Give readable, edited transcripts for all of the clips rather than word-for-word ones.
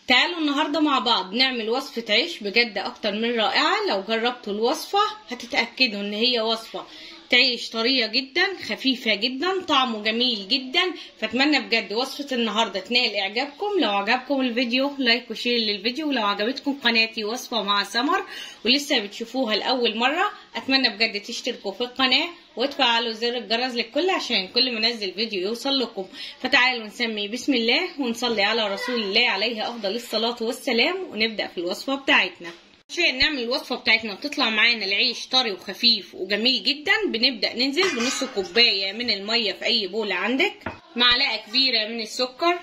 تعالوا النهارده مع بعض نعمل وصفة عيش بجد اكتر من رائعة. لو جربتوا الوصفة هتتأكدوا ان هي وصفة عيش طرية جدا، خفيفة جدا، طعمه جميل جدا. فاتمنى بجد وصفة النهارده تنال اعجابكم. لو عجبكم الفيديو لايك وشير للفيديو، ولو عجبتكم قناتي وصفة مع سمر ولسه بتشوفوها لأول مرة اتمنى بجد تشتركوا في القناة وتفعلوا زر الجرس للكل عشان كل ما انزل فيديو يوصل لكم. فتعالوا نسمي بسم الله ونصلي على رسول الله عليه افضل الصلاة والسلام ونبدأ في الوصفة بتاعتنا. عشان نعمل الوصفة بتاعتنا وتطلع معانا العيش طري وخفيف وجميل جدا بنبدأ ننزل بنص كوباية من المية في اي بولة عندك، معلقة كبيرة من السكر،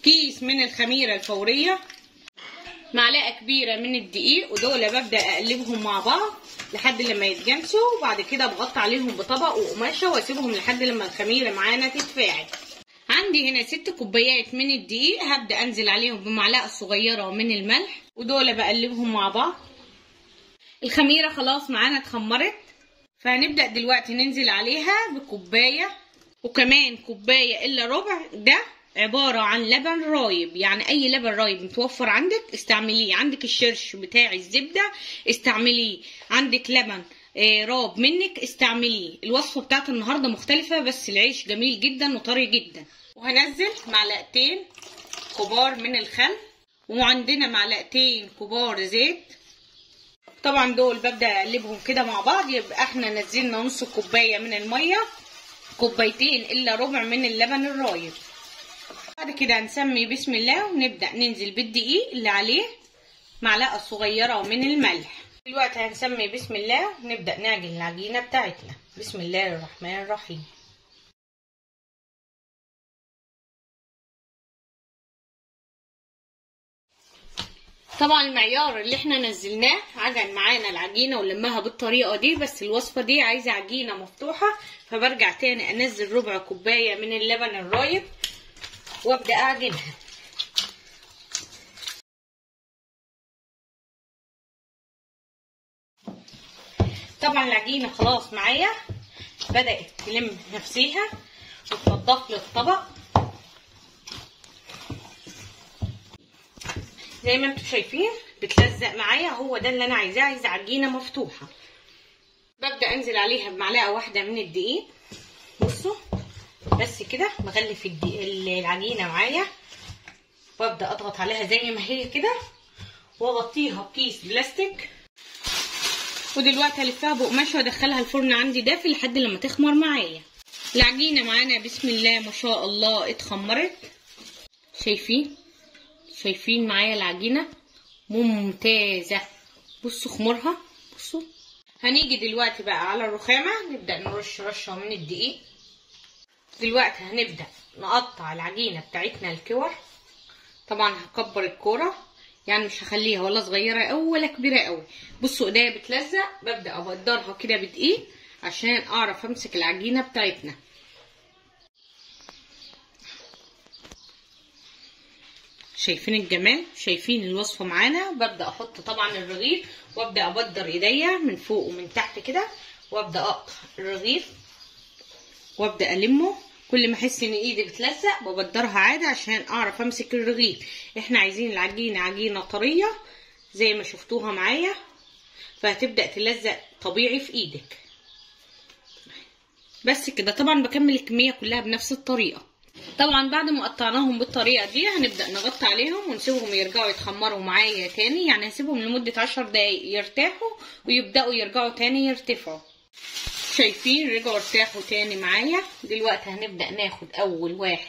كيس من الخميرة الفورية، معلقة كبيرة من الدقيق، ودول ببدأ اقلبهم مع بعض لحد لما يتجانسوا. وبعد كده بغطي عليهم بطبق وقماشة واسيبهم لحد لما الخميرة معانا تتفاعل. عندي هنا 6 كوبايات من الدقيق، هبدأ انزل عليهم بمعلقة صغيرة من الملح ودول بقلبهم مع بعض. الخميرة خلاص معانا اتخمرت، فهنبدأ دلوقتي ننزل عليها بكوباية وكمان كوباية الا ربع. ده عبارة عن لبن رايب، يعني اي لبن رايب متوفر عندك استعمليه. عندك الشرش بتاع الزبدة استعمليه، عندك لبن راب منك استعمليه. الوصفة بتاعت النهاردة مختلفة بس العيش جميل جدا وطري جدا. وهنزل معلقتين كبار من الخل وعندنا معلقتين كبار زيت. طبعا دول ببدأ اقلبهم كده مع بعض. يبقى احنا نزلنا نص كوباية من المية، كوبايتين الا ربع من اللبن الرايب. بعد كده هنسمي بسم الله ونبدأ ننزل بالدقيق اللي عليه معلقة صغيرة من الملح. دلوقتي هنسمي بسم الله ونبدأ نعجن العجينة بتاعتنا. بسم الله الرحمن الرحيم. طبعا المعيار اللي احنا نزلناه عجن معانا العجينة ولمها بالطريقة دي، بس الوصفة دي عايزة عجينة مفتوحة، فبرجع تاني انزل ربع كوباية من اللبن الرايب وابدأ اعجنها. طبعا العجينة خلاص معايا بدأت تلم نفسيها وتنضف لي الطبق زي ما انتم شايفين بتلزق معايا. هو ده اللي انا عايزاه، عايزه عجينه مفتوحه. ببدأ انزل عليها بمعلقه واحده من الدقيق. بصوا بس كده بغلف العجينه معايا وابدأ اضغط عليها زي ما هي كده واغطيها بكيس بلاستيك. ودلوقتي هلفها بقماشه وادخلها الفرن عندي دافي لحد لما تخمر معايا. العجينه معانا بسم الله ما شاء الله اتخمرت. شايفين معايا العجينه ممتازه. بصوا خمرها، بصوا. هنيجي دلوقتي بقى على الرخامه نبدا نرش رشه من الدقيق. دلوقتي هنبدا نقطع العجينه بتاعتنا الكور. طبعا هكبر الكوره، يعني مش هخليها ولا صغيره قوي ولا كبيره قوي. بصوا ايديا بتلزق، ببدا ابدرها كده بدقيق عشان اعرف امسك العجينه بتاعتنا. شايفين الجمال؟ شايفين الوصفه معانا؟ ببدا احط طبعا الرغيف وابدا ابدر ايديا من فوق ومن تحت كده وابدا اقطع الرغيف وابدا المه. كل ما احس ان ايدي بتلزق ببدرها عادي عشان اعرف امسك الرغيف. احنا عايزين العجينه عجينه طريه زي ما شفتوها معايا، فهتبدا تلزق طبيعي في ايدك. بس كده. طبعا بكمل الكميه كلها بنفس الطريقه. طبعا بعد ما قطعناهم بالطريقه دي هنبدا نغطي عليهم ونسيبهم يرجعوا يتخمروا معايا تاني. يعني هسيبهم لمده 10 دقايق يرتاحوا ويبداوا يرجعوا تاني يرتفعوا. شايفين رجعوا ارتاحوا تاني معايا. دلوقتي هنبدا ناخد اول واحد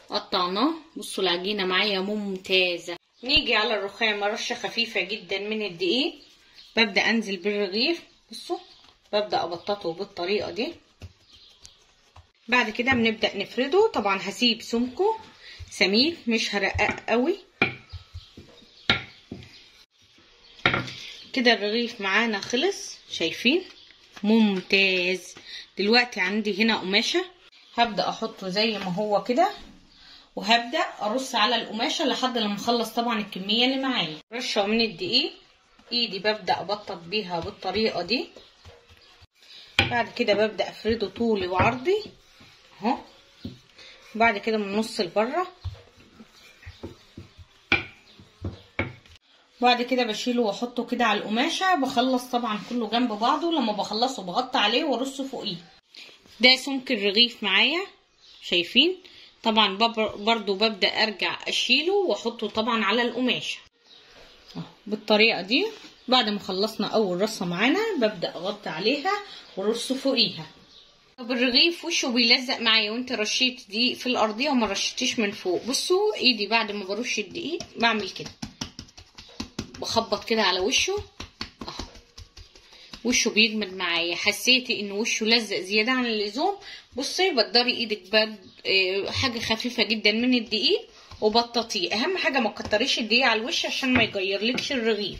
قطعناه. بصوا العجينه معايا ممتازه. نيجي على الرخامه رشه خفيفه جدا من الدقيق. ببدا انزل بالرغيف. بصوا ببدا ابططه بالطريقه دي. بعد كده بنبدأ نفرده. طبعا هسيب سمكه سميك مش هرقق قوي كده. الرغيف معانا خلص. شايفين ممتاز. دلوقتي عندي هنا قماشة هبدأ احطه زي ما هو كده وهبدأ ارص على القماشة لحد لما اخلص طبعا الكمية اللي معايا. رشة من الدقيق ايدي ببدأ ابطط بيها بالطريقة دي. بعد كده ببدأ افرده طولي وعرضي اهو. بعد كده من النص لبره بعد كده بشيله واحطه كده على القماشه. بخلص طبعا كله جنب بعضه، لما بخلصه بغطي عليه وارصه فوقيه. ده سمك الرغيف معايا شايفين. طبعا برضو ببدأ ارجع اشيله واحطه طبعا على القماشه بالطريقه دي. بعد ما خلصنا اول رصه معانا ببدأ اغطي عليها وارصه فوقيها. طب الرغيف وشه بيلزق معايا وانت رشيت دقيق في الارضيه وما رشيتيش من فوق. بصوا ايدي بعد ما برش الدقيق بعمل كده، بخبط كده على وشه اهو، وشه بيجمد معايا. حسيتي ان وشه لزق زياده عن اللزوم، بصي بدري ايدك حاجه خفيفه جدا من الدقيق وبططيه. اهم حاجه ما تكتريش الدقيق على الوش عشان ما يغيرلكش الرغيف.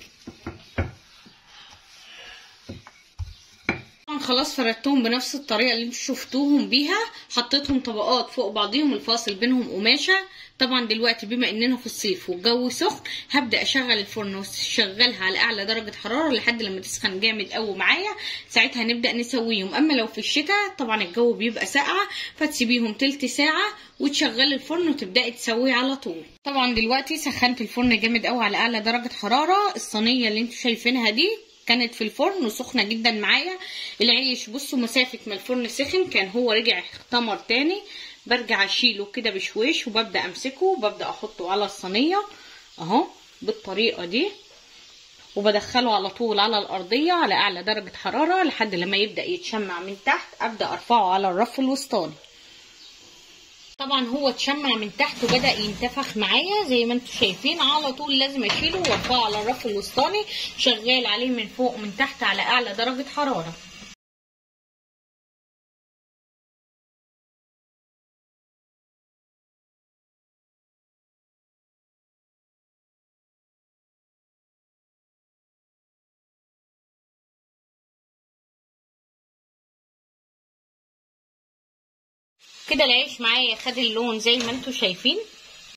خلاص فردتهم بنفس الطريقه اللي انتوا شفتوهم بيها. حطيتهم طبقات فوق بعضيهم، الفاصل بينهم قماشه. طبعا دلوقتي بما اننا في الصيف والجو سخن هبدا اشغل الفرن واشغلها على اعلى درجه حراره لحد لما تسخن جامد قوي معايا. ساعتها هنبدا نسويهم. اما لو في الشتاء طبعا الجو بيبقى ساقعه، فتسيبيهم تلت ساعه وتشغلي الفرن وتبداي تسويه على طول. طبعا دلوقتي سخنت الفرن جامد قوي على اعلى درجه حراره. الصينيه اللي انتوا شايفينها دي كانت في الفرن وسخنه جدا معايا. العيش بصوا مسافه ما الفرن سخن كان هو رجع اختمر تاني. برجع اشيله كده بشويش وببدا امسكه وببدا احطه على الصينيه اهو بالطريقه دي، وبدخله على طول على الارضيه على اعلى درجه حراره لحد لما يبدا يتشمع من تحت. ابدا ارفعه على الرف الوسطاني. طبعا هو اتشمع من تحت وبدا ينتفخ معايا زي ما انتم شايفين. على طول لازم اشيله وارفعه على الرف الوسطاني، شغال عليه من فوق ومن تحت على اعلى درجه حراره. كده العيش معايا خد اللون زي ما انتم شايفين.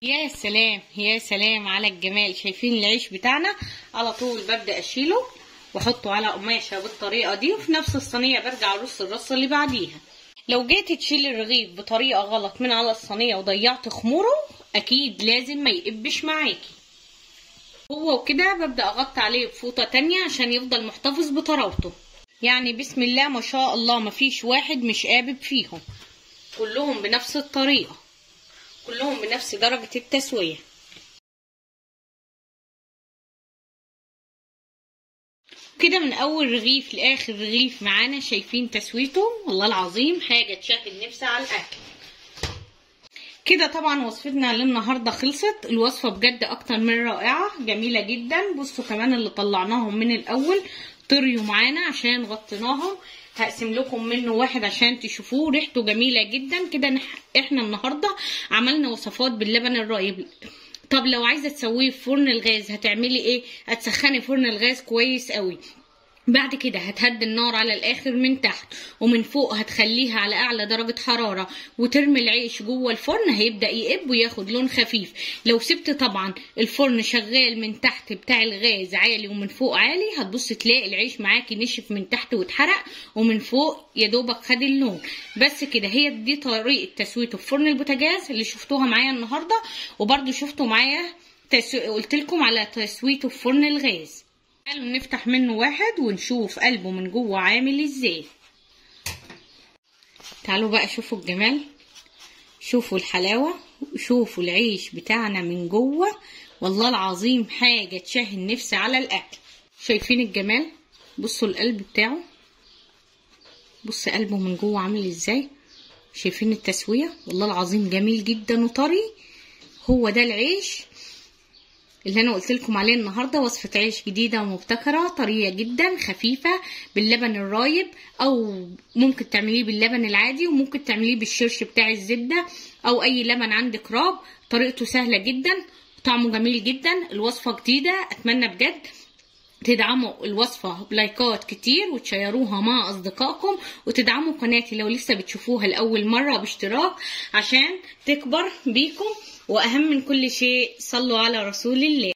يا سلام يا سلام على الجمال. شايفين العيش بتاعنا؟ على طول ببدأ اشيله واحطه على قماشة بالطريقة دي، وفي نفس الصينية برجع ارص الرصة اللي بعديها. لو جيت تشيل الرغيف بطريقة غلط من على الصينية وضيعت خموره اكيد لازم ما يقبش معاكي. هو وكده ببدأ اغطي عليه بفوطة تانية عشان يفضل محتفظ بطراوته. يعني بسم الله ما شاء الله مفيش واحد مش قابب فيهم، كلهم بنفس الطريقة، كلهم بنفس درجة التسوية. كده من اول رغيف لاخر رغيف معانا. شايفين تسويته؟ والله العظيم حاجة تشهد النفس على الاكل. كده طبعا وصفتنا للنهاردة خلصت. الوصفة بجد اكتر من رائعة، جميلة جدا. بصوا كمان اللي طلعناهم من الاول طريوا معانا عشان غطيناهم. هقسم لكم منه واحد عشان تشوفوه، ريحته جميله جدا. كده احنا النهارده عملنا وصفات باللبن الرايب. طب لو عايزه تسويه في فرن الغاز هتعملي ايه؟ هتسخني فرن الغاز كويس قوي. بعد كده هتهدي النار على الاخر من تحت، ومن فوق هتخليها على اعلى درجة حرارة، وترمي العيش جوه الفرن هيبدأ يقب وياخد لون خفيف. لو سبت طبعا الفرن شغال من تحت بتاع الغاز عالي ومن فوق عالي، هتبص تلاقي العيش معاكي نشف من تحت واتحرق، ومن فوق يا دوبك خد اللون. بس كده هي دي طريقة تسويته في فرن البوتاجاز اللي شفتوها معايا النهارده. وبرده شفتوا معايا قلت لكم على تسويته في فرن الغاز. تعالوا نفتح منه واحد ونشوف قلبه من جوه عامل ازاي. تعالوا بقى شوفوا الجمال، شوفوا الحلاوة، وشوفوا العيش بتاعنا من جوه. والله العظيم حاجة تشهي النفس على الاكل. شايفين الجمال؟ بصوا القلب بتاعه، بص قلبه من جوه عامل ازاي. شايفين التسوية؟ والله العظيم جميل جدا وطري. هو ده العيش اللي انا قلت لكم عليه النهارده. وصفه عيش جديده ومبتكره، طريه جدا، خفيفه، باللبن الرايب، او ممكن تعمليه باللبن العادي، وممكن تعمليه بالشرش بتاع الزبده او اي لبن عندك راب. طريقته سهله جدا، طعمه جميل جدا. الوصفه جديده، اتمنى بجد تدعموا الوصفه بلايكات كتير وتشيروها مع اصدقائكم، وتدعموا قناتي لو لسه بتشوفوها لاول مره باشتراك عشان تكبر بيكم. واهم من كل شيء صلوا على رسول الله.